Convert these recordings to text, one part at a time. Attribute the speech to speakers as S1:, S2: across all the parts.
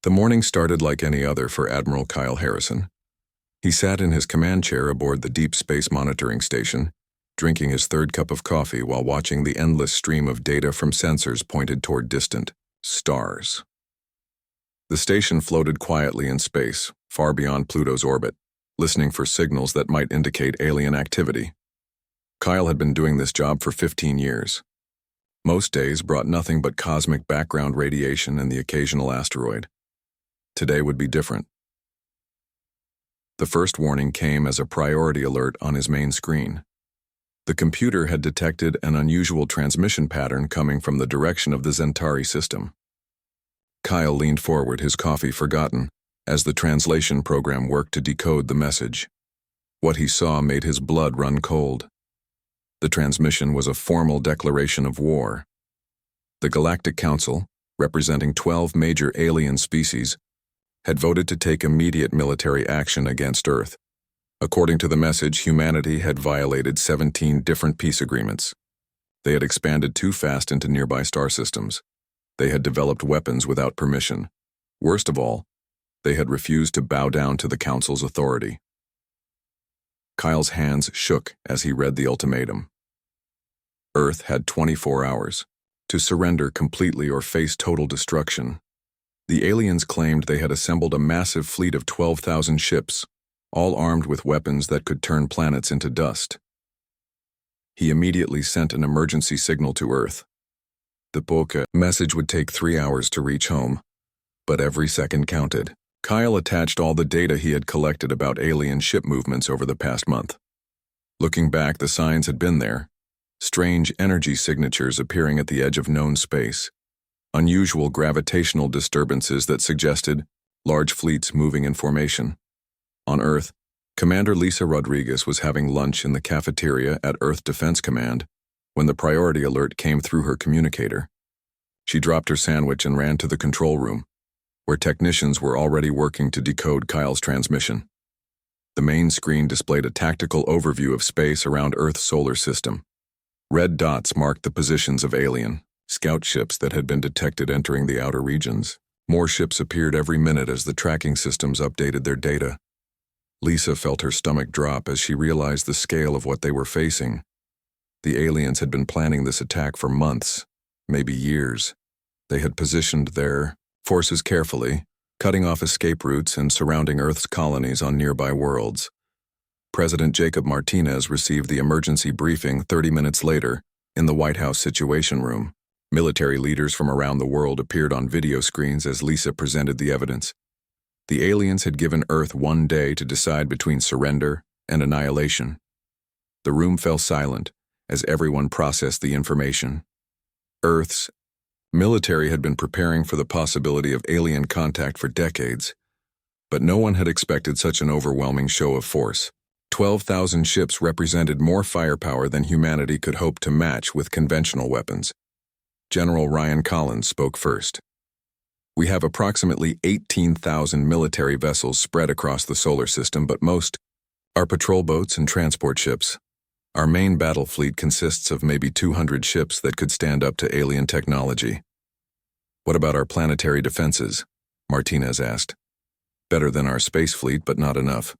S1: The morning started like any other for Admiral Kyle Harrison. He sat in his command chair aboard the Deep Space Monitoring Station, drinking his third cup of coffee while watching the endless stream of data from sensors pointed toward distant stars. The station floated quietly in space, far beyond Pluto's orbit, listening for signals that might indicate alien activity. Kyle had been doing this job for 15 years. Most days brought nothing but cosmic background radiation and the occasional asteroid. Today would be different. The first warning came as a priority alert on his main screen. The computer had detected an unusual transmission pattern coming from the direction of the Zentari system. Kyle leaned forward, his coffee forgotten, as the translation program worked to decode the message. What he saw made his blood run cold. The transmission was a formal declaration of war. The Galactic Council, representing 12 major alien species, had voted to take immediate military action against Earth. According to the message, humanity had violated 17 different peace agreements. They had expanded too fast into nearby star systems. They had developed weapons without permission. Worst of all, they had refused to bow down to the Council's authority. Kyle's hands shook as he read the ultimatum. Earth had 24 hours to surrender completely or face total destruction. The aliens claimed they had assembled a massive fleet of 12,000 ships, all armed with weapons that could turn planets into dust. He immediately sent an emergency signal to Earth. The Boca message would take 3 hours to reach home, but every second counted. Kyle attached all the data he had collected about alien ship movements over the past month. Looking back, the signs had been there. Strange energy signatures appearing at the edge of known space. Unusual gravitational disturbances that suggested large fleets moving in formation. On Earth, Commander Lisa Rodriguez was having lunch in the cafeteria at Earth Defense Command when the priority alert came through her communicator. She dropped her sandwich and ran to the control room, where technicians were already working to decode Kyle's transmission. The main screen displayed a tactical overview of space around Earth's solar system. Red dots marked the positions of alien scout ships that had been detected entering the outer regions. More ships appeared every minute as the tracking systems updated their data. Lisa felt her stomach drop as she realized the scale of what they were facing. The aliens had been planning this attack for months, maybe years. They had positioned their forces carefully, cutting off escape routes and surrounding Earth's colonies on nearby worlds. President Jacob Martinez received the emergency briefing 30 minutes later in the White House Situation Room. Military leaders from around the world appeared on video screens as Lisa presented the evidence. The aliens had given Earth 1 day to decide between surrender and annihilation. The room fell silent as everyone processed the information. Earth's military had been preparing for the possibility of alien contact for decades, but no one had expected such an overwhelming show of force. 12,000 ships represented more firepower than humanity could hope to match with conventional weapons. General Ryan Collins spoke first. We have approximately 18,000 military vessels spread across the solar system, but most are patrol boats and transport ships. Our main battle fleet consists of maybe 200 ships that could stand up to alien technology. What about our planetary defenses? Martinez asked. Better than our space fleet, but not enough.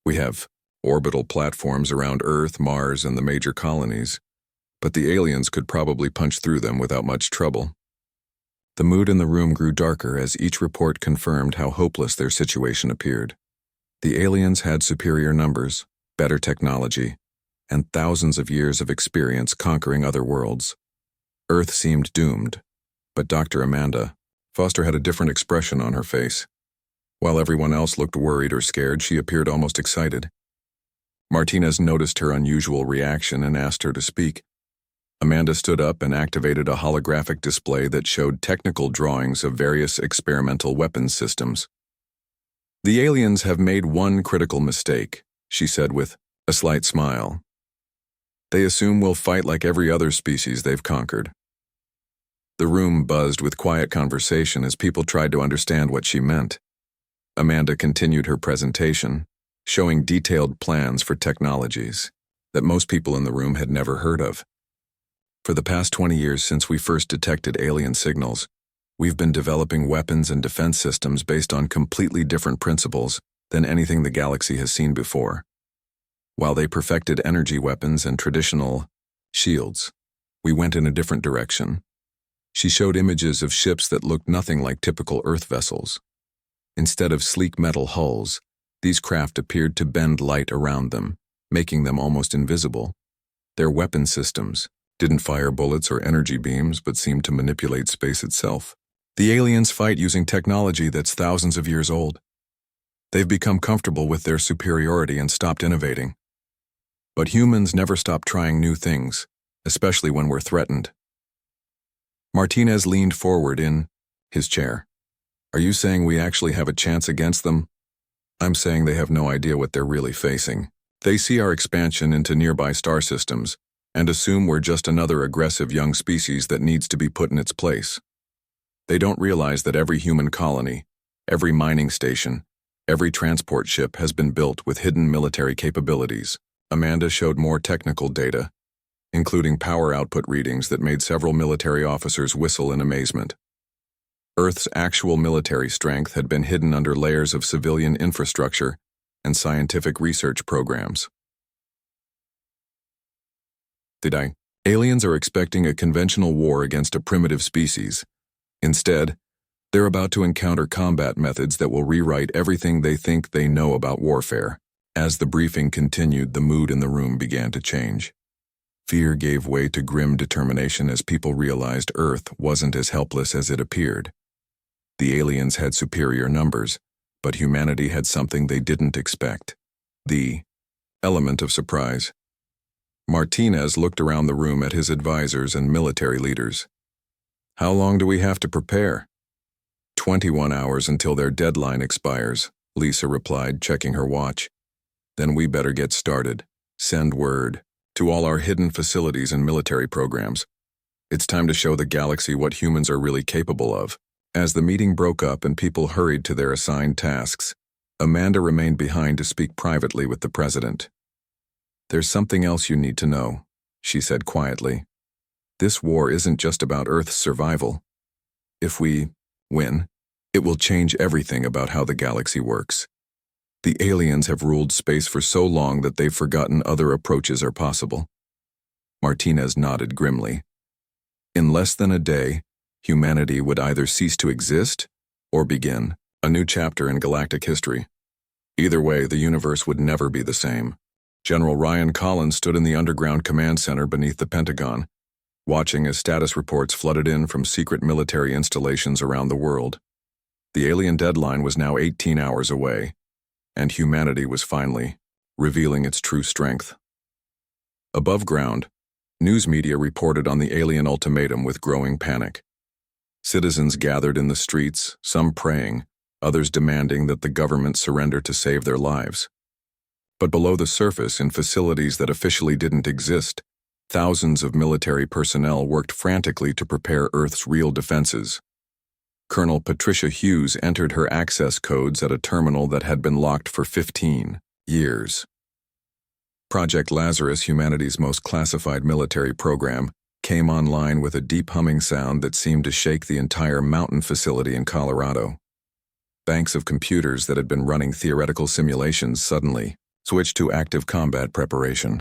S1: We have orbital platforms around Earth, Mars, and the major colonies, but the aliens could probably punch through them without much trouble. The mood in the room grew darker as each report confirmed how hopeless their situation appeared. The aliens had superior numbers, better technology, and thousands of years of experience conquering other worlds. Earth seemed doomed, but Dr. Amanda Foster had a different expression on her face. While everyone else looked worried or scared, she appeared almost excited. Martinez noticed her unusual reaction and asked her to speak. Amanda stood up and activated a holographic display that showed technical drawings of various experimental weapons systems. The aliens have made one critical mistake, she said with a slight smile. They assume we'll fight like every other species they've conquered. The room buzzed with quiet conversation as people tried to understand what she meant. Amanda continued her presentation, showing detailed plans for technologies that most people in the room had never heard of. For the past 20 years since we first detected alien signals, We've been developing weapons and defense systems based on completely different principles than anything the galaxy has seen before. While they perfected energy weapons and traditional shields, we went in a different direction. She showed images of ships that looked nothing like typical Earth vessels. Instead of sleek metal hulls, these craft appeared to bend light around them, making them almost invisible. Their weapon systems didn't fire bullets or energy beams, but seemed to manipulate space itself. The aliens fight using technology that's thousands of years old. They've become comfortable with their superiority and stopped innovating. But humans never stop trying new things, especially when we're threatened. Martinez leaned forward in his chair. Are you saying we actually have a chance against them? I'm saying they have no idea what they're really facing. They see our expansion into nearby star systems and assume we're just another aggressive young species that needs to be put in its place. They don't realize that every human colony, every mining station, every transport ship has been built with hidden military capabilities. Amanda showed more technical data, including power output readings that made several military officers whistle in amazement. Earth's actual military strength had been hidden under layers of civilian infrastructure and scientific research programs. Aliens are expecting a conventional war against a primitive species. Instead, they're about to encounter combat methods that will rewrite everything they think they know about warfare. As the briefing continued, the mood in the room began to change. Fear gave way to grim determination as people realized Earth wasn't as helpless as it appeared. The aliens had superior numbers, but humanity had something they didn't expect: the element of surprise. Martinez looked around the room at his advisors and military leaders. How long do we have to prepare? 21 hours until their deadline expires, Lisa replied, checking her watch. Then we better get started. Send word to all our hidden facilities and military programs. It's time to show the galaxy what humans are really capable of. As the meeting broke up and people hurried to their assigned tasks, Amanda remained behind to speak privately with the president. There's something else you need to know, she said quietly. This war isn't just about Earth's survival. If we win, it will change everything about how the galaxy works. The aliens have ruled space for so long that they've forgotten other approaches are possible. Martinez nodded grimly. In less than a day, humanity would either cease to exist or begin a new chapter in galactic history. Either way, the universe would never be the same. General Ryan Collins stood in the underground command center beneath the Pentagon, watching as status reports flooded in from secret military installations around the world. The alien deadline was now 18 hours away, and humanity was finally revealing its true strength. Above ground, news media reported on the alien ultimatum with growing panic. Citizens gathered in the streets, some praying, others demanding that the government surrender to save their lives. But below the surface, in facilities that officially didn't exist, thousands of military personnel worked frantically to prepare Earth's real defenses. Colonel Patricia Hughes entered her access codes at a terminal that had been locked for 15 years. Project Lazarus, humanity's most classified military program, came online with a deep humming sound that seemed to shake the entire mountain facility in Colorado. Banks of computers that had been running theoretical simulations suddenly switched to active combat preparation.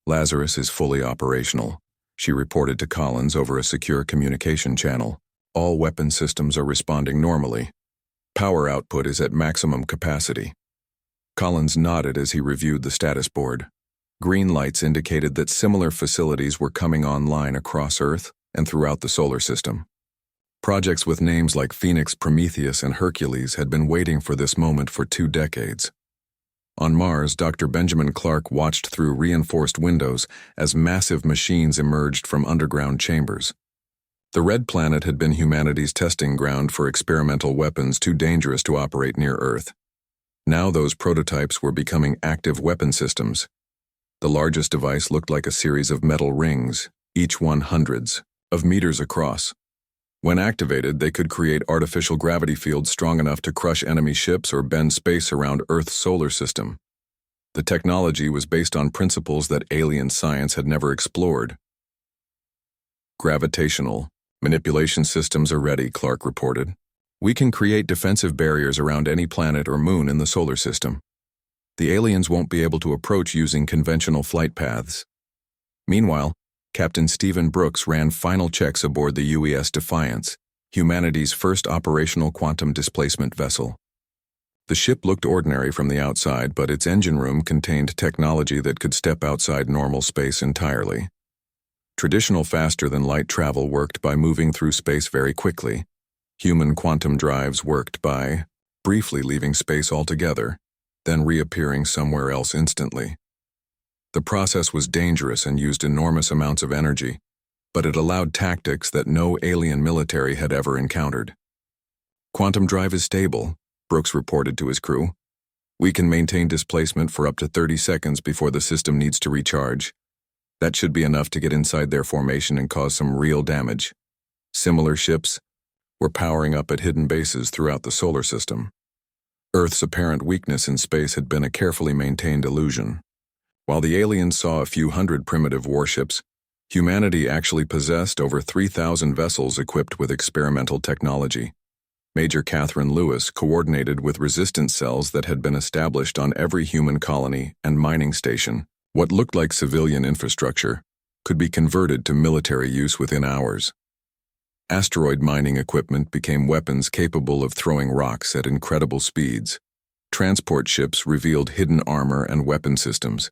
S1: Lazarus is fully operational, she reported to Collins over a secure communication channel. All weapon systems are responding normally. Power output is at maximum capacity. Collins nodded as he reviewed the status board. Green lights indicated that similar facilities were coming online across Earth and throughout the solar system. Projects with names like Phoenix, Prometheus, and Hercules had been waiting for this moment for 2 decades. On Mars, Dr. Benjamin Clark watched through reinforced windows as massive machines emerged from underground chambers. The Red Planet had been humanity's testing ground for experimental weapons too dangerous to operate near Earth. Now those prototypes were becoming active weapon systems. The largest device looked like a series of metal rings, each one hundreds of meters across. When activated, they could create artificial gravity fields strong enough to crush enemy ships or bend space around Earth's solar system. The technology was based on principles that alien science had never explored. Gravitational Manipulation systems are ready, Clark reported. We can create defensive barriers around any planet or moon in the solar system. The aliens won't be able to approach using conventional flight paths. Meanwhile, Captain Stephen Brooks ran final checks aboard the UES Defiance, humanity's first operational quantum displacement vessel. The ship looked ordinary from the outside, but its engine room contained technology that could step outside normal space entirely. Traditional faster-than-light travel worked by moving through space very quickly. Human quantum drives worked by briefly leaving space altogether, then reappearing somewhere else instantly. The process was dangerous and used enormous amounts of energy, but it allowed tactics that no alien military had ever encountered. Quantum drive is stable, Brooks reported to his crew. We can maintain displacement for up to 30 seconds before the system needs to recharge. That should be enough to get inside their formation and cause some real damage. Similar ships were powering up at hidden bases throughout the solar system. Earth's apparent weakness in space had been a carefully maintained illusion. While the aliens saw a few hundred primitive warships, humanity actually possessed over 3,000 vessels equipped with experimental technology. Major Catherine Lewis coordinated with resistance cells that had been established on every human colony and mining station. What looked like civilian infrastructure could be converted to military use within hours. Asteroid mining equipment became weapons capable of throwing rocks at incredible speeds. Transport ships revealed hidden armor and weapon systems.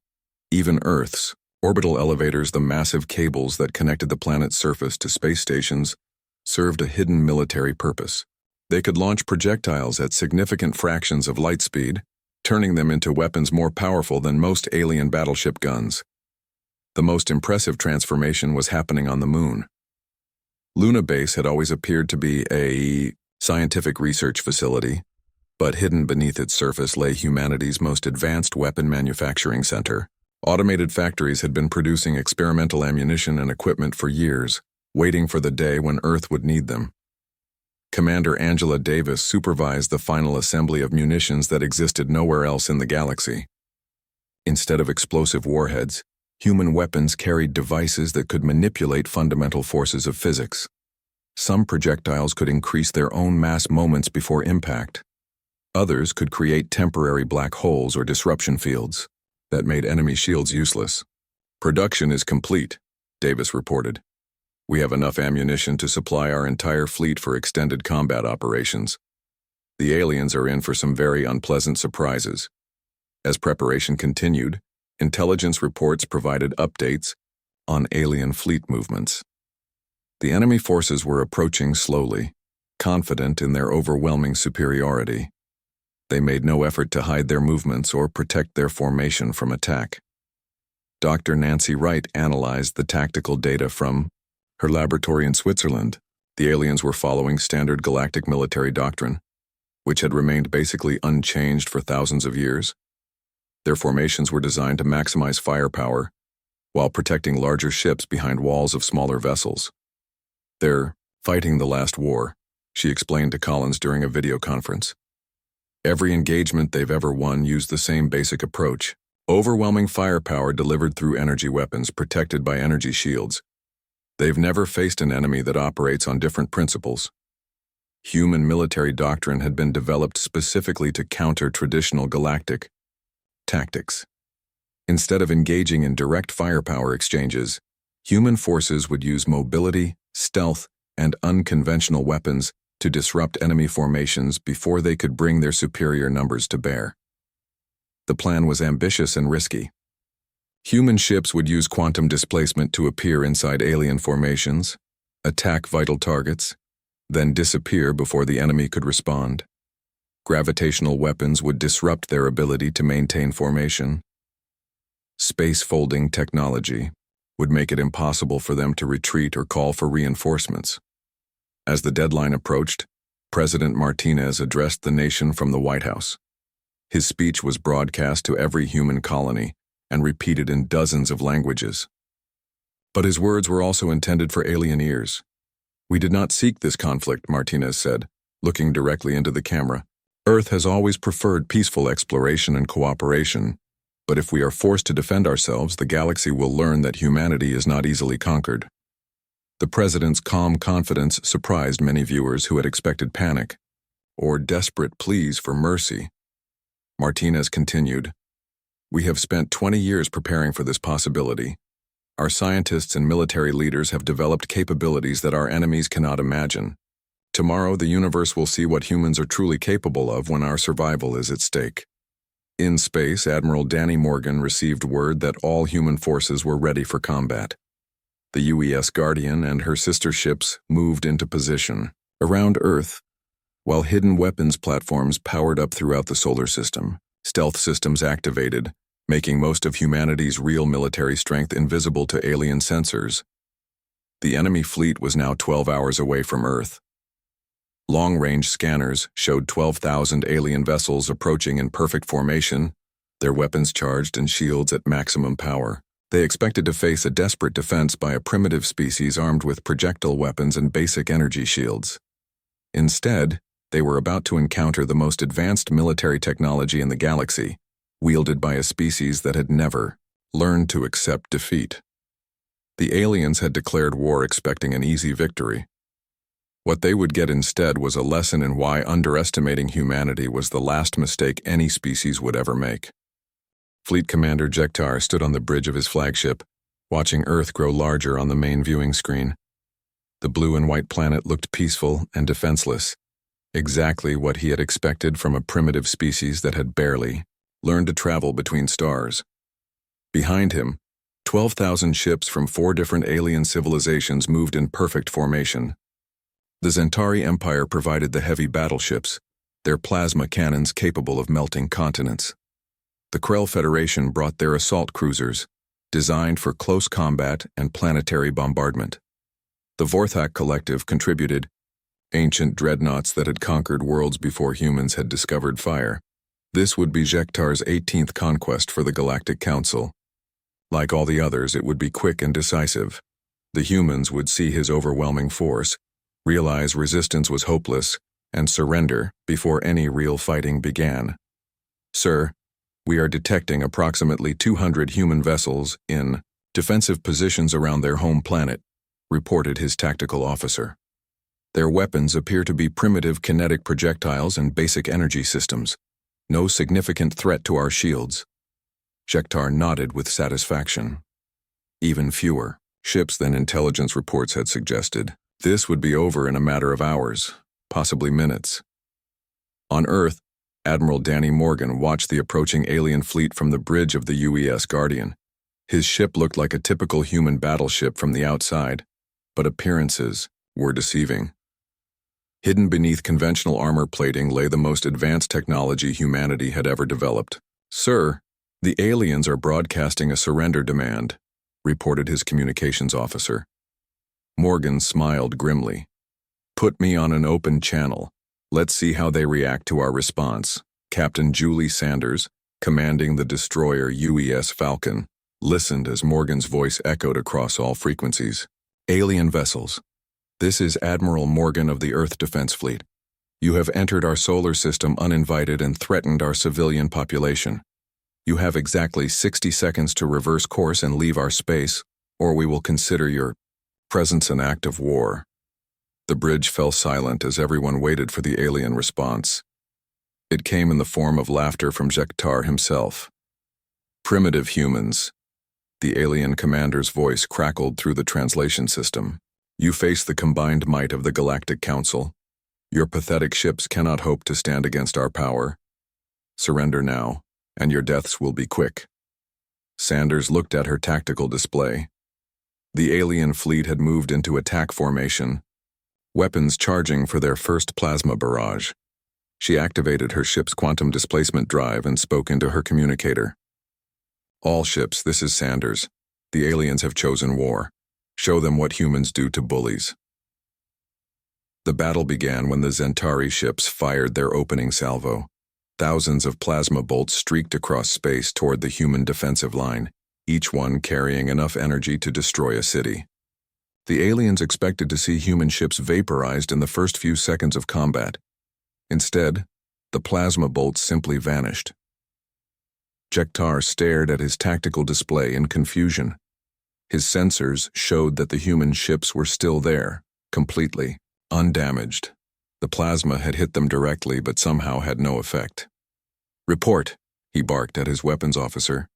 S1: Even Earth's orbital elevators, the massive cables that connected the planet's surface to space stations, served a hidden military purpose. They could launch projectiles at significant fractions of light speed, turning them into weapons more powerful than most alien battleship guns. The most impressive transformation was happening on the moon. Luna Base had always appeared to be a scientific research facility, but hidden beneath its surface lay humanity's most advanced weapon manufacturing center. Automated factories had been producing experimental ammunition and equipment for years, waiting for the day when Earth would need them. Commander Angela Davis supervised the final assembly of munitions that existed nowhere else in the galaxy. Instead of explosive warheads, human weapons carried devices that could manipulate fundamental forces of physics. Some projectiles could increase their own mass moments before impact. Others could create temporary black holes or disruption fields that made enemy shields useless. Production is complete, Davis reported. We have enough ammunition to supply our entire fleet for extended combat operations. The aliens are in for some very unpleasant surprises. As preparation continued, intelligence reports provided updates on alien fleet movements. The enemy forces were approaching slowly, confident in their overwhelming superiority. They made no effort to hide their movements or protect their formation from attack. Dr. Nancy Wright analyzed the tactical data from her laboratory in Switzerland. The aliens were following standard galactic military doctrine, which had remained basically unchanged for thousands of years. Their formations were designed to maximize firepower while protecting larger ships behind walls of smaller vessels. They're fighting the last war, she explained to Collins during a video conference. Every engagement they've ever won used the same basic approach: overwhelming firepower delivered through energy weapons protected by energy shields. They've never faced an enemy that operates on different principles. Human military doctrine had been developed specifically to counter traditional galactic tactics. Instead of engaging in direct firepower exchanges, human forces would use mobility, stealth, and unconventional weapons to disrupt enemy formations before they could bring their superior numbers to bear. The plan was ambitious and risky. Human ships would use quantum displacement to appear inside alien formations, attack vital targets, then disappear before the enemy could respond. Gravitational weapons would disrupt their ability to maintain formation. Space-folding technology would make it impossible for them to retreat or call for reinforcements. As the deadline approached, President Martinez addressed the nation from the White House. His speech was broadcast to every human colony and repeated in dozens of languages. But his words were also intended for alien ears. "We did not seek this conflict," Martinez said, looking directly into the camera. "Earth has always preferred peaceful exploration and cooperation, but if we are forced to defend ourselves, the galaxy will learn that humanity is not easily conquered." The president's calm confidence surprised many viewers who had expected panic or desperate pleas for mercy. Martinez continued, "We have spent 20 years preparing for this possibility. Our scientists and military leaders have developed capabilities that our enemies cannot imagine. Tomorrow, the universe will see what humans are truly capable of when our survival is at stake." In space, Admiral Danny Morgan received word that all human forces were ready for combat. The UES Guardian and her sister ships moved into position around Earth, while hidden weapons platforms powered up throughout the solar system. Stealth systems activated, making most of humanity's real military strength invisible to alien sensors. The enemy fleet was now 12 hours away from Earth. Long-range scanners showed 12,000 alien vessels approaching in perfect formation, their weapons charged and shields at maximum power. They expected to face a desperate defense by a primitive species armed with projectile weapons and basic energy shields. Instead, they were about to encounter the most advanced military technology in the galaxy, wielded by a species that had never learned to accept defeat. The aliens had declared war expecting an easy victory. What they would get instead was a lesson in why underestimating humanity was the last mistake any species would ever make. Fleet Commander Jektar stood on the bridge of his flagship, watching Earth grow larger on the main viewing screen. The blue and white planet looked peaceful and defenseless, exactly what he had expected from a primitive species that had barely learned to travel between stars. Behind him, 12,000 ships from 4 different alien civilizations moved in perfect formation. The Zentari Empire provided the heavy battleships, their plasma cannons capable of melting continents. The Krell Federation brought their assault cruisers, designed for close combat and planetary bombardment. The Vorthak Collective contributed ancient dreadnoughts that had conquered worlds before humans had discovered fire. This would be Jektar's 18th conquest for the Galactic Council. Like all the others, it would be quick and decisive. The humans would see his overwhelming force, realize resistance was hopeless, and surrender before any real fighting began. "Sir, we are detecting approximately 200 human vessels in defensive positions around their home planet," reported his tactical officer. "Their weapons appear to be primitive kinetic projectiles and basic energy systems. No significant threat to our shields." Jektar nodded with satisfaction. Even fewer ships than intelligence reports had suggested. This would be over in a matter of hours, possibly minutes. On Earth, Admiral Danny Morgan watched the approaching alien fleet from the bridge of the UES Guardian. His ship looked like a typical human battleship from the outside, but appearances were deceiving. Hidden beneath conventional armor plating lay the most advanced technology humanity had ever developed. "Sir, the aliens are broadcasting a surrender demand," reported his communications officer. Morgan smiled grimly. "Put me on an open channel. Let's see how they react to our response." Captain Julie Sanders, commanding the destroyer UES Falcon, listened as Morgan's voice echoed across all frequencies. "Alien vessels. This is Admiral Morgan of the Earth Defense Fleet. You have entered our solar system uninvited and threatened our civilian population. You have exactly 60 seconds to reverse course and leave our space, or we will consider your presence an act of war." The bridge fell silent as everyone waited for the alien response. It came in the form of laughter from Jektar himself. "Primitive humans." The alien commander's voice crackled through the translation system. "You face the combined might of the Galactic Council. Your pathetic ships cannot hope to stand against our power. Surrender now, and your deaths will be quick." Sanders looked at her tactical display. The alien fleet had moved into attack formation, weapons charging for their first plasma barrage. She activated her ship's quantum displacement drive and spoke into her communicator. "All ships, this is Sanders. The aliens have chosen war. Show them what humans do to bullies." The battle began when the Zentari ships fired their opening salvo. Thousands of plasma bolts streaked across space toward the human defensive line, each one carrying enough energy to destroy a city. The aliens expected to see human ships vaporized in the first few seconds of combat. Instead, the plasma bolts simply vanished. Jektar stared at his tactical display in confusion. His sensors showed that the human ships were still there, completely undamaged. The plasma had hit them directly but somehow had no effect. "Report," he barked at his weapons officer.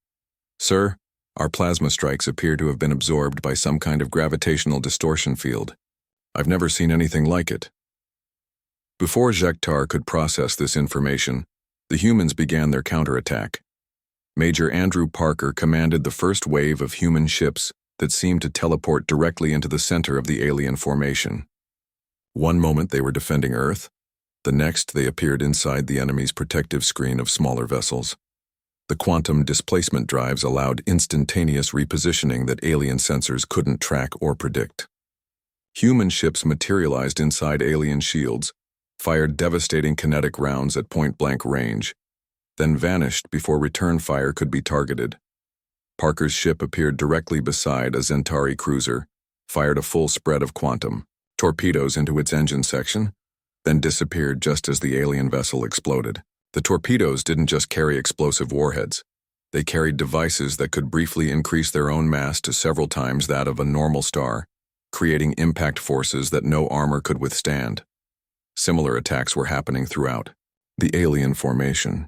S1: "Sir, our plasma strikes appear to have been absorbed by some kind of gravitational distortion field. I've never seen anything like it." Before Jektar could process this information, the humans began their counterattack. Major Andrew Parker commanded the first wave of human ships that seemed to teleport directly into the center of the alien formation. One moment they were defending Earth, the next they appeared inside the enemy's protective screen of smaller vessels. The quantum displacement drives allowed instantaneous repositioning that alien sensors couldn't track or predict. Human ships materialized inside alien shields, fired devastating kinetic rounds at point-blank range, then vanished before return fire could be targeted. Parker's ship appeared directly beside a Zentari cruiser, fired a full spread of quantum torpedoes into its engine section, then disappeared just as the alien vessel exploded. The torpedoes didn't just carry explosive warheads. They carried devices that could briefly increase their own mass to several times that of a normal star, creating impact forces that no armor could withstand. Similar attacks were happening throughout the alien formation.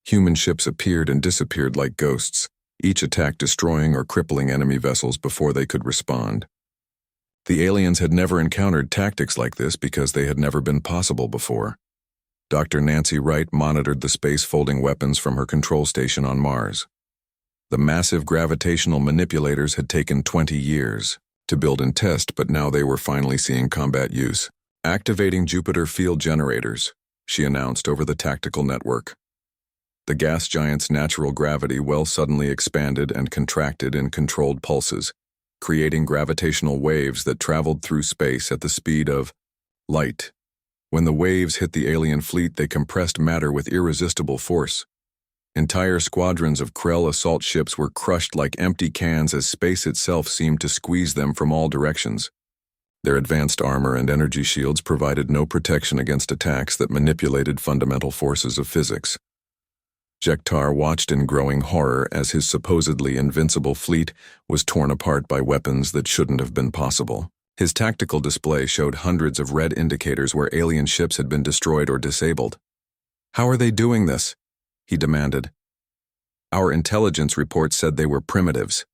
S1: Human ships appeared and disappeared like ghosts, each attack destroying or crippling enemy vessels before they could respond. The aliens had never encountered tactics like this because they had never been possible before. Dr. Nancy Wright monitored the space-folding weapons from her control station on Mars. The massive gravitational manipulators had taken 20 years to build and test, but now they were finally seeing combat use. "Activating Jupiter field generators," she announced over the tactical network. The gas giant's natural gravity well suddenly expanded and contracted in controlled pulses, creating gravitational waves that traveled through space at the speed of light. When the waves hit the alien fleet, they compressed matter with irresistible force. Entire squadrons of Krell assault ships were crushed like empty cans as space itself seemed to squeeze them from all directions. Their advanced armor and energy shields provided no protection against attacks that manipulated fundamental forces of physics. Jektar watched in growing horror as his supposedly invincible fleet was torn apart by weapons that shouldn't have been possible. His tactical display showed hundreds of red indicators where alien ships had been destroyed or disabled. "How are they doing this?" he demanded. "Our intelligence reports said they were primitives."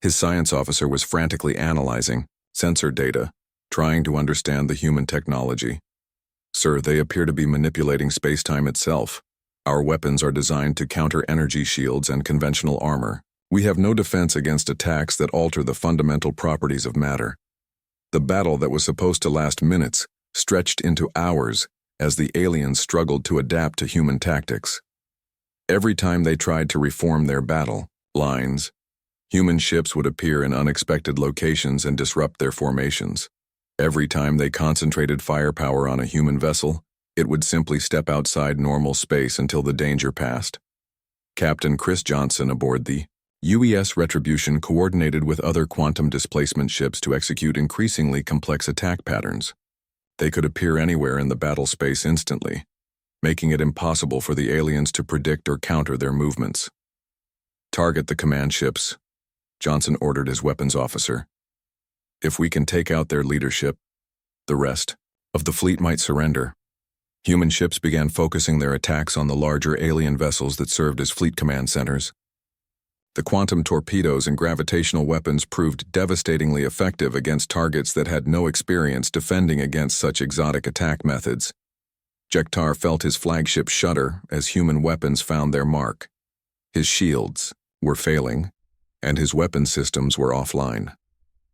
S1: His science officer was frantically analyzing sensor data, trying to understand the human technology. "Sir, they appear to be manipulating space-time itself. Our weapons are designed to counter energy shields and conventional armor. We have no defense against attacks that alter the fundamental properties of matter." The battle that was supposed to last minutes stretched into hours as the aliens struggled to adapt to human tactics. Every time they tried to reform their battle lines, human ships would appear in unexpected locations and disrupt their formations. Every time they concentrated firepower on a human vessel, it would simply step outside normal space until the danger passed. Captain Chris Johnson aboard the UES Retribution coordinated with other quantum displacement ships to execute increasingly complex attack patterns. They could appear anywhere in the battle space instantly, making it impossible for the aliens to predict or counter their movements. "Target the command ships," Johnson ordered his weapons officer. "If we can take out their leadership, the rest of the fleet might surrender." Human ships began focusing their attacks on the larger alien vessels that served as fleet command centers. The quantum torpedoes and gravitational weapons proved devastatingly effective against targets that had no experience defending against such exotic attack methods. Jektar felt his flagship shudder as human weapons found their mark. His shields were failing, and his weapon systems were offline.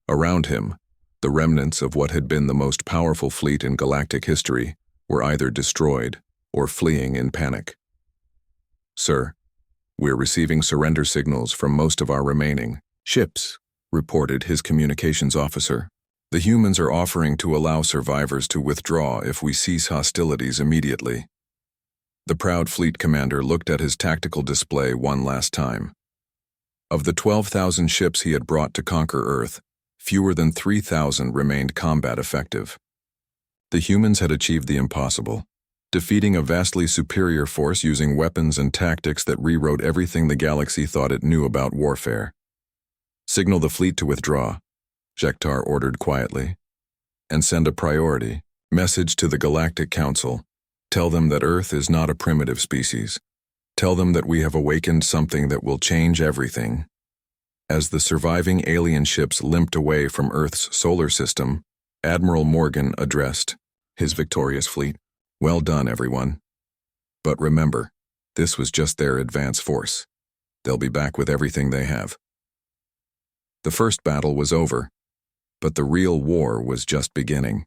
S1: Around him, the remnants of what had been the most powerful fleet in galactic history were either destroyed or fleeing in panic. "Sir, we're receiving surrender signals from most of our remaining ships," reported his communications officer. "The humans are offering to allow survivors to withdraw if we cease hostilities immediately." The proud fleet commander looked at his tactical display one last time. Of the 12,000 ships he had brought to conquer Earth, fewer than 3,000 remained combat effective. The humans had achieved the impossible, defeating a vastly superior force using weapons and tactics that rewrote everything the galaxy thought it knew about warfare. Signal the fleet to withdraw, Jektar ordered quietly, and send a priority message to the Galactic Council. Tell them that Earth is not a primitive species. Tell them that we have awakened something that will change everything. As the surviving alien ships limped away from Earth's solar system, Admiral Morgan addressed his victorious fleet. Well done, everyone. But remember, this was just their advance force. They'll be back with everything they have. The first battle was over, but the real war was just beginning.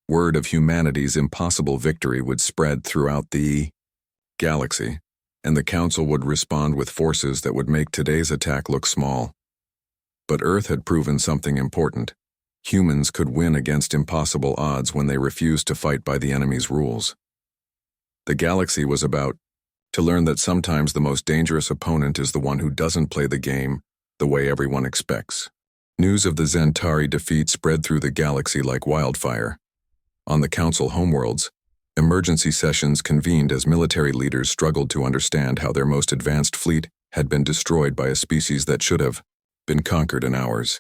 S1: Word of humanity's impossible victory would spread throughout the galaxy, and the Council would respond with forces that would make today's attack look small. But Earth had proven something important. Humans could win against impossible odds when they refused to fight by the enemy's rules. The galaxy was about to learn that sometimes the most dangerous opponent is the one who doesn't play the game the way everyone expects. News of the Zentari defeat spread through the galaxy like wildfire. On the Council homeworlds, emergency sessions convened as military leaders struggled to understand how their most advanced fleet had been destroyed by a species that should have been conquered in hours.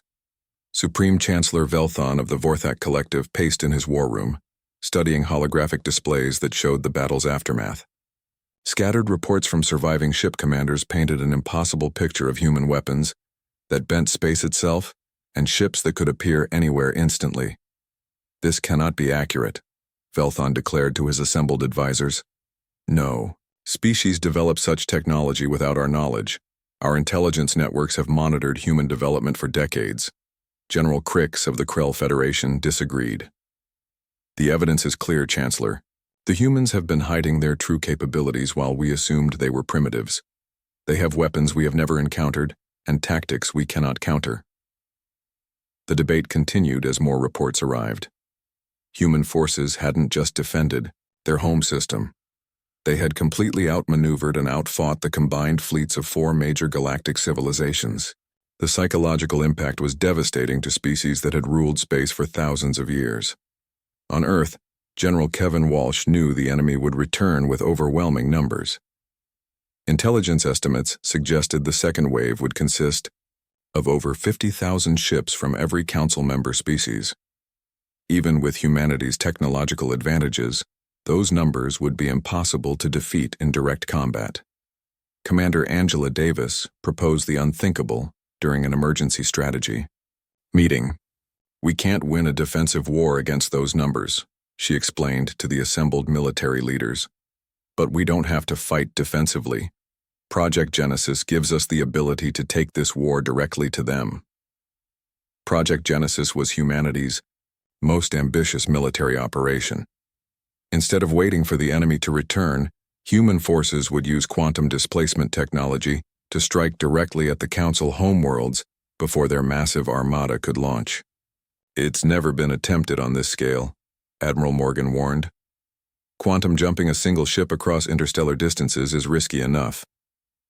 S1: Supreme Chancellor Velthon of the Vorthak Collective paced in his war room, studying holographic displays that showed the battle's aftermath. Scattered reports from surviving ship commanders painted an impossible picture of human weapons that bent space itself and ships that could appear anywhere instantly. This cannot be accurate, Velthon declared to his assembled advisors. No species develop such technology without our knowledge. Our intelligence networks have monitored human development for decades. General Crix of the Krell Federation disagreed. The evidence is clear, Chancellor. The humans have been hiding their true capabilities while we assumed they were primitives. They have weapons we have never encountered and tactics we cannot counter. The debate continued as more reports arrived. Human forces hadn't just defended their home system. They had completely outmaneuvered and outfought the combined fleets of 4 major galactic civilizations. The psychological impact was devastating to species that had ruled space for thousands of years. On Earth, General Kevin Walsh knew the enemy would return with overwhelming numbers. Intelligence estimates suggested the second wave would consist of over 50,000 ships from every Council member species. Even with humanity's technological advantages, those numbers would be impossible to defeat in direct combat. Commander Angela Davis proposed the unthinkable during an emergency strategy meeting. We can't win a defensive war against those numbers, she explained to the assembled military leaders. But we don't have to fight defensively. Project Genesis gives us the ability to take this war directly to them. Project Genesis was humanity's most ambitious military operation. Instead of waiting for the enemy to return, human forces would use quantum displacement technology to strike directly at the Council homeworlds before their massive armada could launch. It's never been attempted on this scale, Admiral Morgan warned. Quantum jumping a single ship across interstellar distances is risky enough.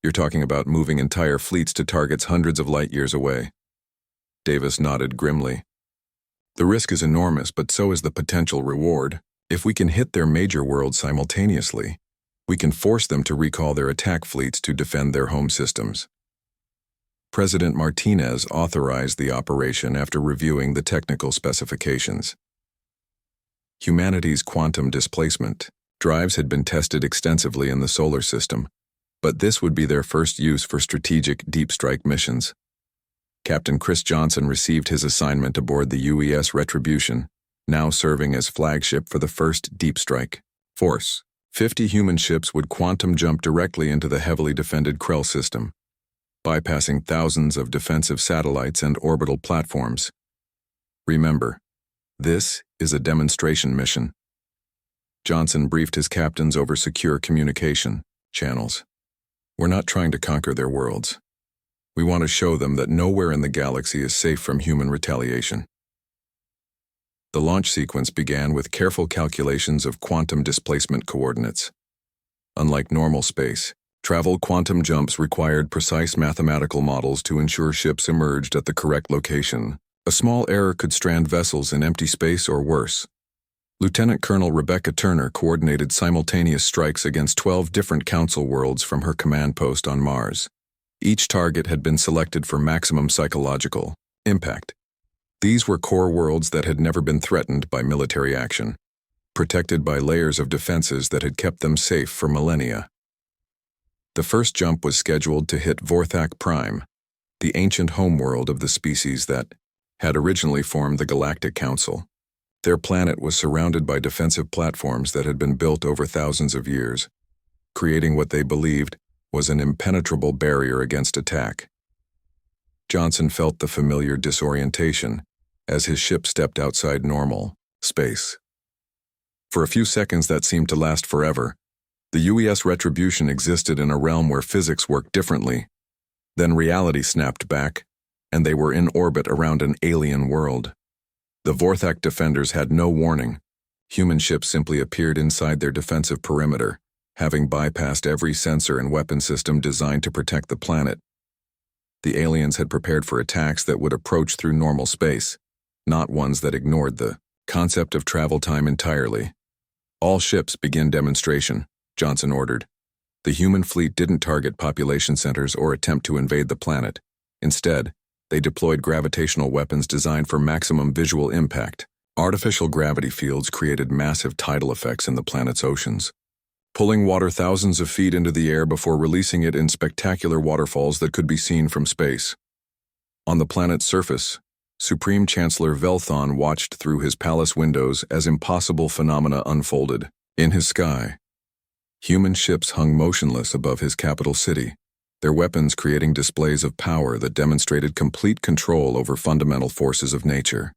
S1: You're talking about moving entire fleets to targets hundreds of light years away. Davis nodded grimly. The risk is enormous, but so is the potential reward. If we can hit their major worlds simultaneously, we can force them to recall their attack fleets to defend their home systems. President Martinez authorized the operation after reviewing the technical specifications. Humanity's quantum displacement drives had been tested extensively in the solar system, but this would be their first use for strategic deep strike missions. Captain Chris Johnson received his assignment aboard the UES Retribution, now serving as flagship for the first deep strike force. 50 human ships would quantum jump directly into the heavily defended Krell system, bypassing thousands of defensive satellites and orbital platforms. Remember, this is a demonstration mission. Johnson briefed his captains over secure communication channels. We're not trying to conquer their worlds. We want to show them that nowhere in the galaxy is safe from human retaliation. The launch sequence began with careful calculations of quantum displacement coordinates. Unlike normal space, travel quantum jumps required precise mathematical models to ensure ships emerged at the correct location. A small error could strand vessels in empty space or worse. Lieutenant Colonel Rebecca Turner coordinated simultaneous strikes against 12 different Council worlds from her command post on Mars. Each target had been selected for maximum psychological impact. These were core worlds that had never been threatened by military action, protected by layers of defenses that had kept them safe for millennia. The first jump was scheduled to hit Vorthak Prime, the ancient homeworld of the species that had originally formed the Galactic Council. Their planet was surrounded by defensive platforms that had been built over thousands of years, creating what they believed was an impenetrable barrier against attack. Johnson felt the familiar disorientation as his ship stepped outside normal space. For a few seconds that seemed to last forever, the UES retribution existed in a realm where physics worked differently. Then reality snapped back, and they were in orbit around an alien world. The Vorthak defenders had no warning. Human ships simply appeared inside their defensive perimeter, having bypassed every sensor and weapon system designed to protect the planet. The aliens had prepared for attacks that would approach through normal space, not ones that ignored the concept of travel time entirely. All ships begin demonstration, Johnson ordered. The human fleet didn't target population centers or attempt to invade the planet. Instead, they deployed gravitational weapons designed for maximum visual impact. Artificial gravity fields created massive tidal effects in the planet's oceans, pulling water thousands of feet into the air before releasing it in spectacular waterfalls that could be seen from space. On the planet's surface, Supreme Chancellor Velthon watched through his palace windows as impossible phenomena unfolded. In his sky, human ships hung motionless above his capital city, their weapons creating displays of power that demonstrated complete control over fundamental forces of nature.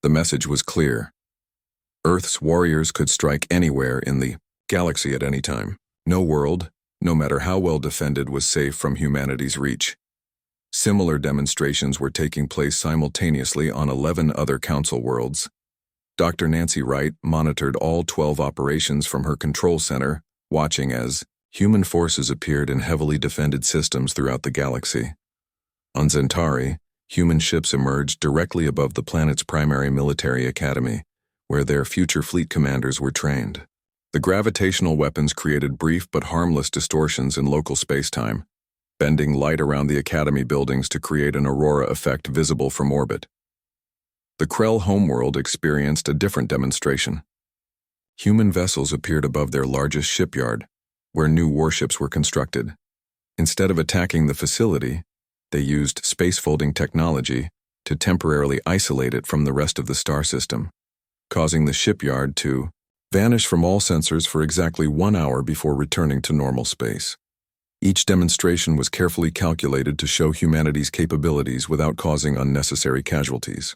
S1: The message was clear. Earth's warriors could strike anywhere in the galaxy at any time. No world, no matter how well defended, was safe from humanity's reach. Similar demonstrations were taking place simultaneously on 11 other council worlds. Dr. Nancy Wright monitored all 12 operations from her control center, watching as human forces appeared in heavily defended systems throughout the galaxy. On Zentari, human ships emerged directly above the planet's primary military academy, where their future fleet commanders were trained. The gravitational weapons created brief but harmless distortions in local spacetime, bending light around the academy buildings to create an aurora effect visible from orbit. The Krell homeworld experienced a different demonstration. Human vessels appeared above their largest shipyard, where new warships were constructed. Instead of attacking the facility, they used space-folding technology to temporarily isolate it from the rest of the star system, causing the shipyard to vanish from all sensors for exactly 1 hour before returning to normal space. Each demonstration was carefully calculated to show humanity's capabilities without causing unnecessary casualties.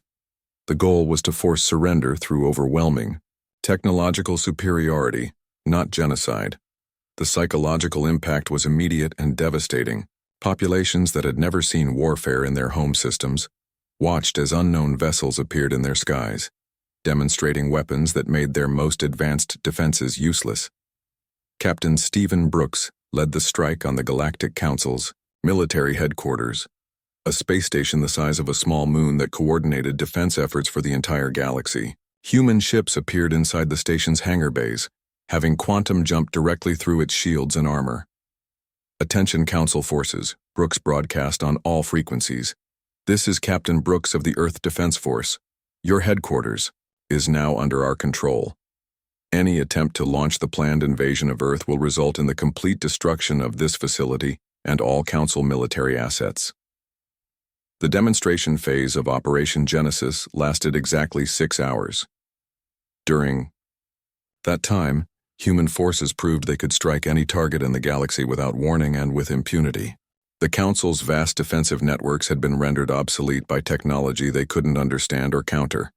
S1: The goal was to force surrender through overwhelming technological superiority, not genocide. The psychological impact was immediate and devastating. Populations that had never seen warfare in their home systems watched as unknown vessels appeared in their skies, demonstrating weapons that made their most advanced defenses useless. Captain Stephen Brooks led the strike on the Galactic Council's military headquarters, a space station the size of a small moon that coordinated defense efforts for the entire galaxy. Human ships appeared inside the station's hangar bays, having quantum jumped directly through its shields and armor. Attention Council forces, Brooks broadcast on all frequencies. This is Captain Brooks of the Earth Defense Force. Your headquarters is now under our control. Any attempt to launch the planned invasion of Earth will result in the complete destruction of this facility and all Council military assets. The demonstration phase of Operation Genesis lasted exactly 6 hours. During that time, human forces proved they could strike any target in the galaxy without warning and with impunity. The Council's vast defensive networks had been rendered obsolete by technology they couldn't understand or counter.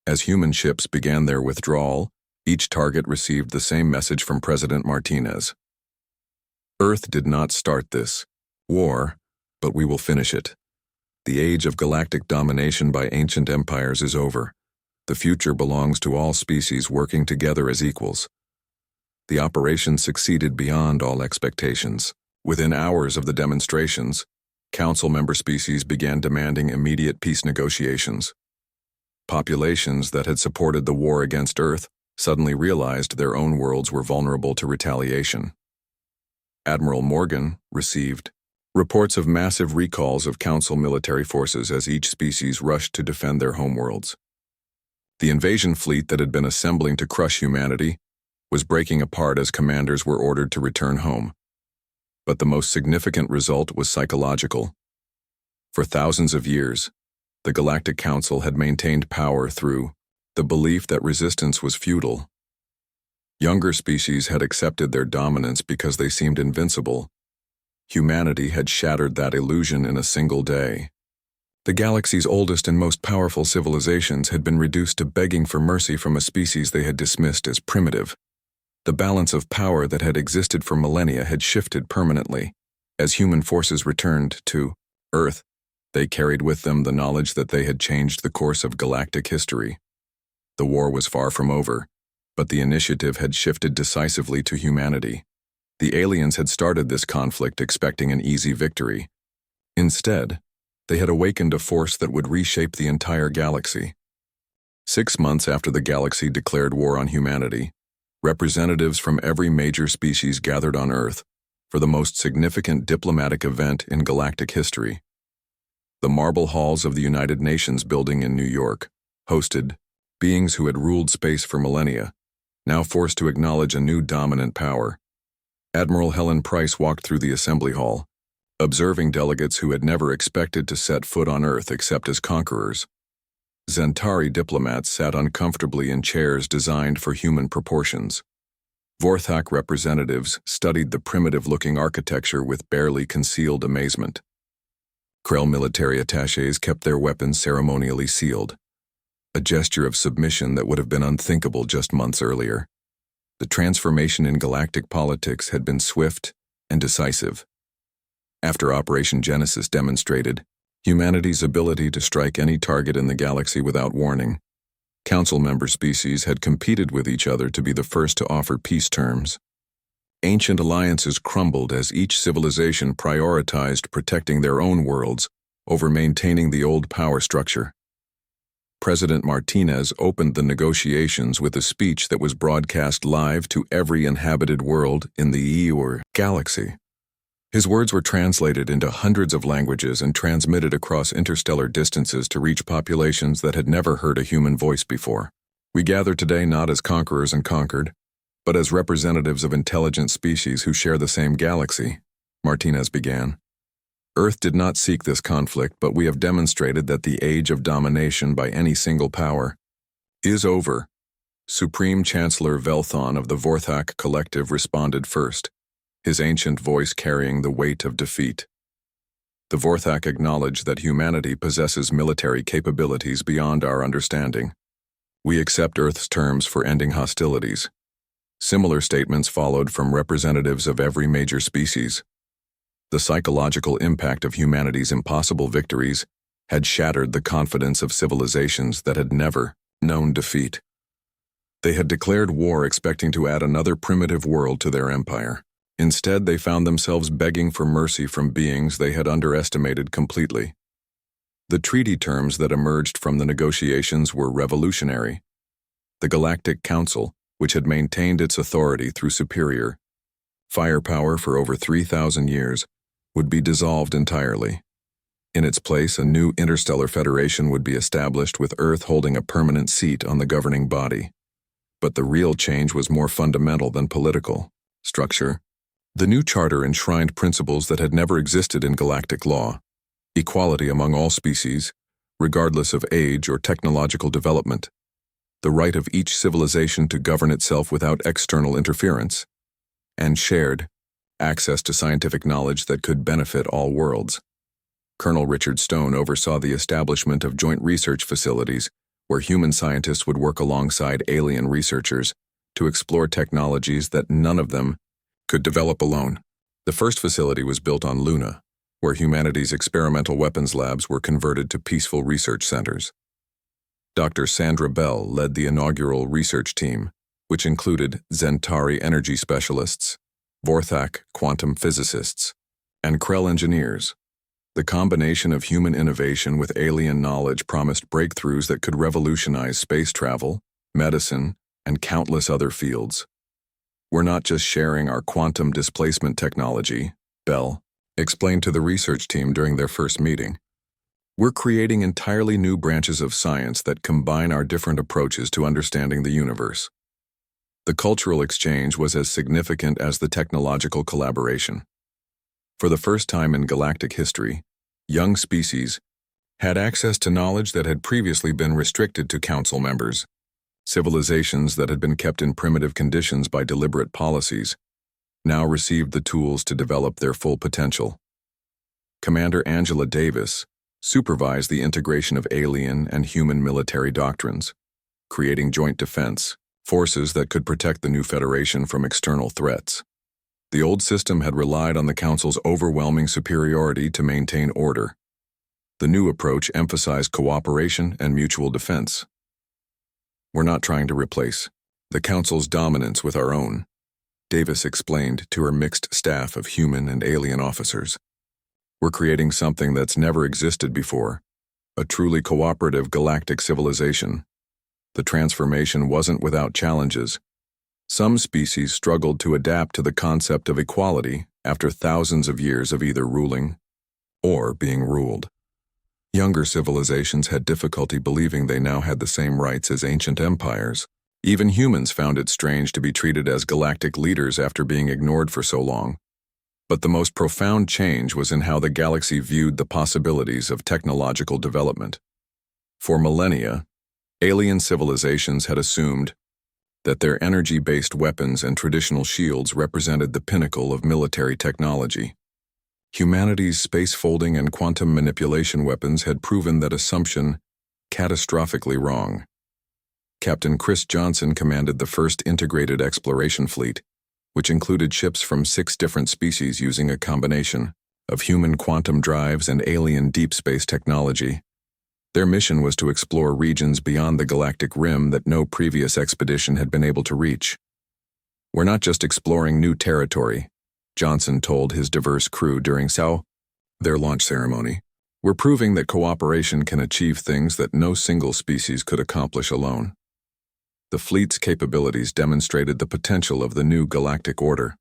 S1: As human ships began their withdrawal, each target received the same message from President Martinez. Earth did not start this war, but we will finish it. The age of galactic domination by ancient empires is over. The future belongs to all species working together as equals. The operation succeeded beyond all expectations. Within hours of the demonstrations, Council member species began demanding immediate peace negotiations. Populations that had supported the war against Earth suddenly realized their own worlds were vulnerable to retaliation. Admiral Morgan received Reports of massive recalls of Council military forces as each species rushed to defend their homeworlds. The invasion fleet that had been assembling to crush humanity was breaking apart as commanders were ordered to return home. But the most significant result was psychological. For thousands of years, the Galactic Council had maintained power through the belief that resistance was futile. Younger species had accepted their dominance because they seemed invincible. Humanity had shattered that illusion in a single day. The galaxy's oldest and most powerful civilizations had been reduced to begging for mercy from a species they had dismissed as primitive. The balance of power that had existed for millennia had shifted permanently. As human forces returned to Earth, they carried with them the knowledge that they had changed the course of galactic history. The war was far from over, but the initiative had shifted decisively to humanity. The aliens had started this conflict expecting an easy victory. Instead, they had awakened a force that would reshape the entire galaxy. 6 months after the galaxy declared war on humanity, representatives from every major species gathered on Earth for the most significant diplomatic event in galactic history. The marble halls of the United Nations building in New York hosted beings who had ruled space for millennia, now forced to acknowledge a new dominant power. Admiral Helen Price walked through the assembly hall, observing delegates who had never expected to set foot on Earth except as conquerors. Zentari diplomats sat uncomfortably in chairs designed for human proportions. Vorthak representatives studied the primitive-looking architecture with barely concealed amazement. Krell military attachés kept their weapons ceremonially sealed, a gesture of submission that would have been unthinkable just months earlier. The transformation in galactic politics had been swift and decisive. After Operation Genesis demonstrated humanity's ability to strike any target in the galaxy without warning, Council member species had competed with each other to be the first to offer peace terms. Ancient alliances crumbled as each civilization prioritized protecting their own worlds over maintaining the old power structure. President Martinez opened the negotiations with a speech that was broadcast live to every inhabited world in the EOR galaxy. His words were translated into hundreds of languages and transmitted across interstellar distances to reach populations that had never heard a human voice before. We gather today not as conquerors and conquered, but as representatives of intelligent species who share the same galaxy, Martinez began. Earth did not seek this conflict, but we have demonstrated that the age of domination by any single power is over. Supreme Chancellor Velthon of the Vorthak Collective responded first, his ancient voice carrying the weight of defeat. The Vorthak acknowledged that humanity possesses military capabilities beyond our understanding. We accept Earth's terms for ending hostilities. Similar statements followed from representatives of every major species. The psychological impact of humanity's impossible victories had shattered the confidence of civilizations that had never known defeat. They had declared war expecting to add another primitive world to their empire. Instead, they found themselves begging for mercy from beings they had underestimated completely. The treaty terms that emerged from the negotiations were revolutionary. The Galactic Council, which had maintained its authority through superior firepower for over 3,000 years, would be dissolved entirely. In its place, a new interstellar federation would be established with Earth holding a permanent seat on the governing body. But the real change was more fundamental than political structure. The new charter enshrined principles that had never existed in galactic law: equality among all species, regardless of age or technological development, the right of each civilization to govern itself without external interference, and shared access to scientific knowledge that could benefit all worlds. Colonel Richard Stone oversaw the establishment of joint research facilities where human scientists would work alongside alien researchers to explore technologies that none of them could develop alone. The first facility was built on Luna, where humanity's experimental weapons labs were converted to peaceful research centers. Dr. Sandra Bell led the inaugural research team, which included Zentari energy specialists, Vorthak quantum physicists, and Krell engineers. The combination of human innovation with alien knowledge promised breakthroughs that could revolutionize space travel, medicine, and countless other fields. We're not just sharing our quantum displacement technology, Bell explained to the research team during their first meeting. We're creating entirely new branches of science that combine our different approaches to understanding the universe. The cultural exchange was as significant as the technological collaboration. For the first time in galactic history, young species had access to knowledge that had previously been restricted to council members. Civilizations that had been kept in primitive conditions by deliberate policies now received the tools to develop their full potential. Commander Angela Davis supervised the integration of alien and human military doctrines, creating joint defense forces that could protect the new Federation from external threats. The old system had relied on the Council's overwhelming superiority to maintain order. The new approach emphasized cooperation and mutual defense. We're not trying to replace the Council's dominance with our own, Davis explained to her mixed staff of human and alien officers. We're creating something that's never existed before, a truly cooperative galactic civilization. The transformation wasn't without challenges. Some species struggled to adapt to the concept of equality after thousands of years of either ruling or being ruled. Younger civilizations had difficulty believing they now had the same rights as ancient empires. Even humans found it strange to be treated as galactic leaders after being ignored for so long. But the most profound change was in how the galaxy viewed the possibilities of technological development. For millennia, alien civilizations had assumed that their energy-based weapons and traditional shields represented the pinnacle of military technology. Humanity's space-folding and quantum manipulation weapons had proven that assumption catastrophically wrong. Captain Chris Johnson commanded the first integrated exploration fleet, which included ships from 6 different species using a combination of human quantum drives and alien deep space technology. Their mission was to explore regions beyond the galactic rim that no previous expedition had been able to reach. We're not just exploring new territory, Johnson told his diverse crew during their launch ceremony. We're proving that cooperation can achieve things that no single species could accomplish alone. The fleet's capabilities demonstrated the potential of the new galactic order.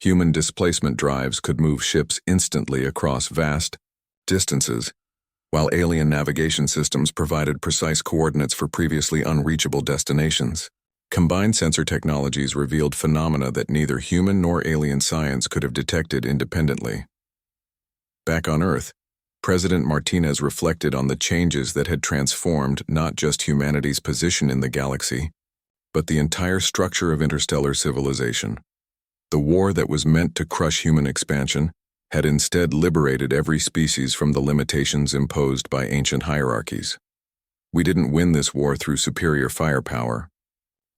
S1: Human displacement drives could move ships instantly across vast distances, while alien navigation systems provided precise coordinates for previously unreachable destinations. Combined sensor technologies revealed phenomena that neither human nor alien science could have detected independently. Back on Earth, President Martinez reflected on the changes that had transformed not just humanity's position in the galaxy, but the entire structure of interstellar civilization. The war that was meant to crush human expansion had instead liberated every species from the limitations imposed by ancient hierarchies. We didn't win this war through superior firepower,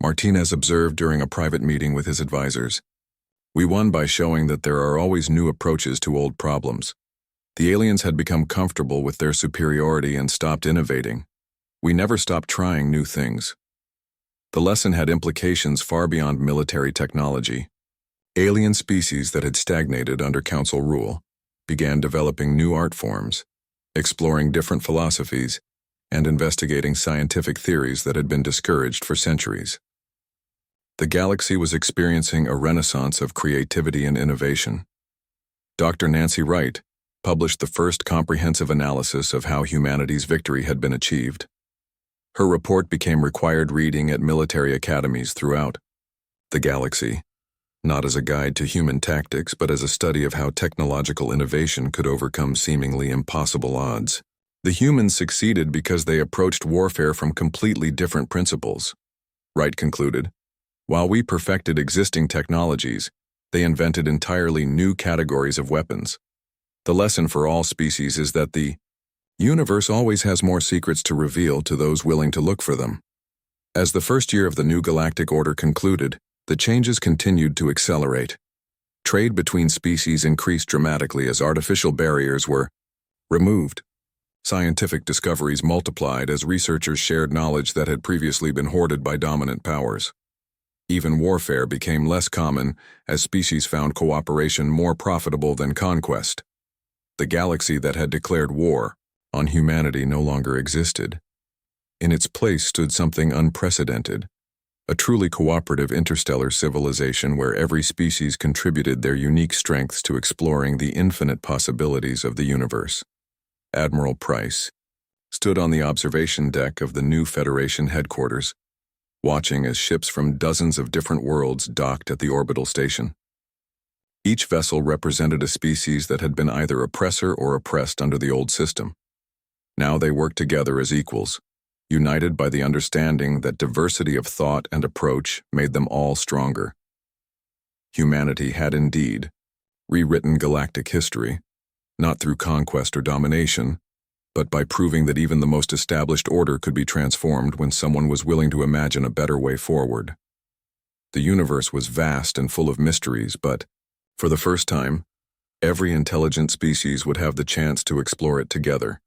S1: Martinez observed during a private meeting with his advisors. We won by showing that there are always new approaches to old problems. The aliens had become comfortable with their superiority and stopped innovating. We never stopped trying new things. The lesson had implications far beyond military technology. Alien species that had stagnated under council rule began developing new art forms, exploring different philosophies, and investigating scientific theories that had been discouraged for centuries. The galaxy was experiencing a renaissance of creativity and innovation. Dr. Nancy Wright published the first comprehensive analysis of how humanity's victory had been achieved. Her report became required reading at military academies throughout the galaxy, not as a guide to human tactics, but as a study of how technological innovation could overcome seemingly impossible odds. The humans succeeded because they approached warfare from completely different principles. Wright concluded, while we perfected existing technologies, they invented entirely new categories of weapons. The lesson for all species is that the universe always has more secrets to reveal to those willing to look for them. As the first year of the new galactic order concluded, the changes continued to accelerate. Trade between species increased dramatically as artificial barriers were removed. Scientific discoveries multiplied as researchers shared knowledge that had previously been hoarded by dominant powers. Even warfare became less common as species found cooperation more profitable than conquest. The galaxy that had declared war on humanity no longer existed. In its place stood something unprecedented, a truly cooperative interstellar civilization where every species contributed their unique strengths to exploring the infinite possibilities of the universe. Admiral Price stood on the observation deck of the new Federation headquarters, watching as ships from dozens of different worlds docked at the orbital station. Each vessel represented a species that had been either oppressor or oppressed under the old system. Now they worked together as equals, united by the understanding that diversity of thought and approach made them all stronger. Humanity had indeed rewritten galactic history, not through conquest or domination, but by proving that even the most established order could be transformed when someone was willing to imagine a better way forward. The universe was vast and full of mysteries, but, for the first time, every intelligent species would have the chance to explore it together.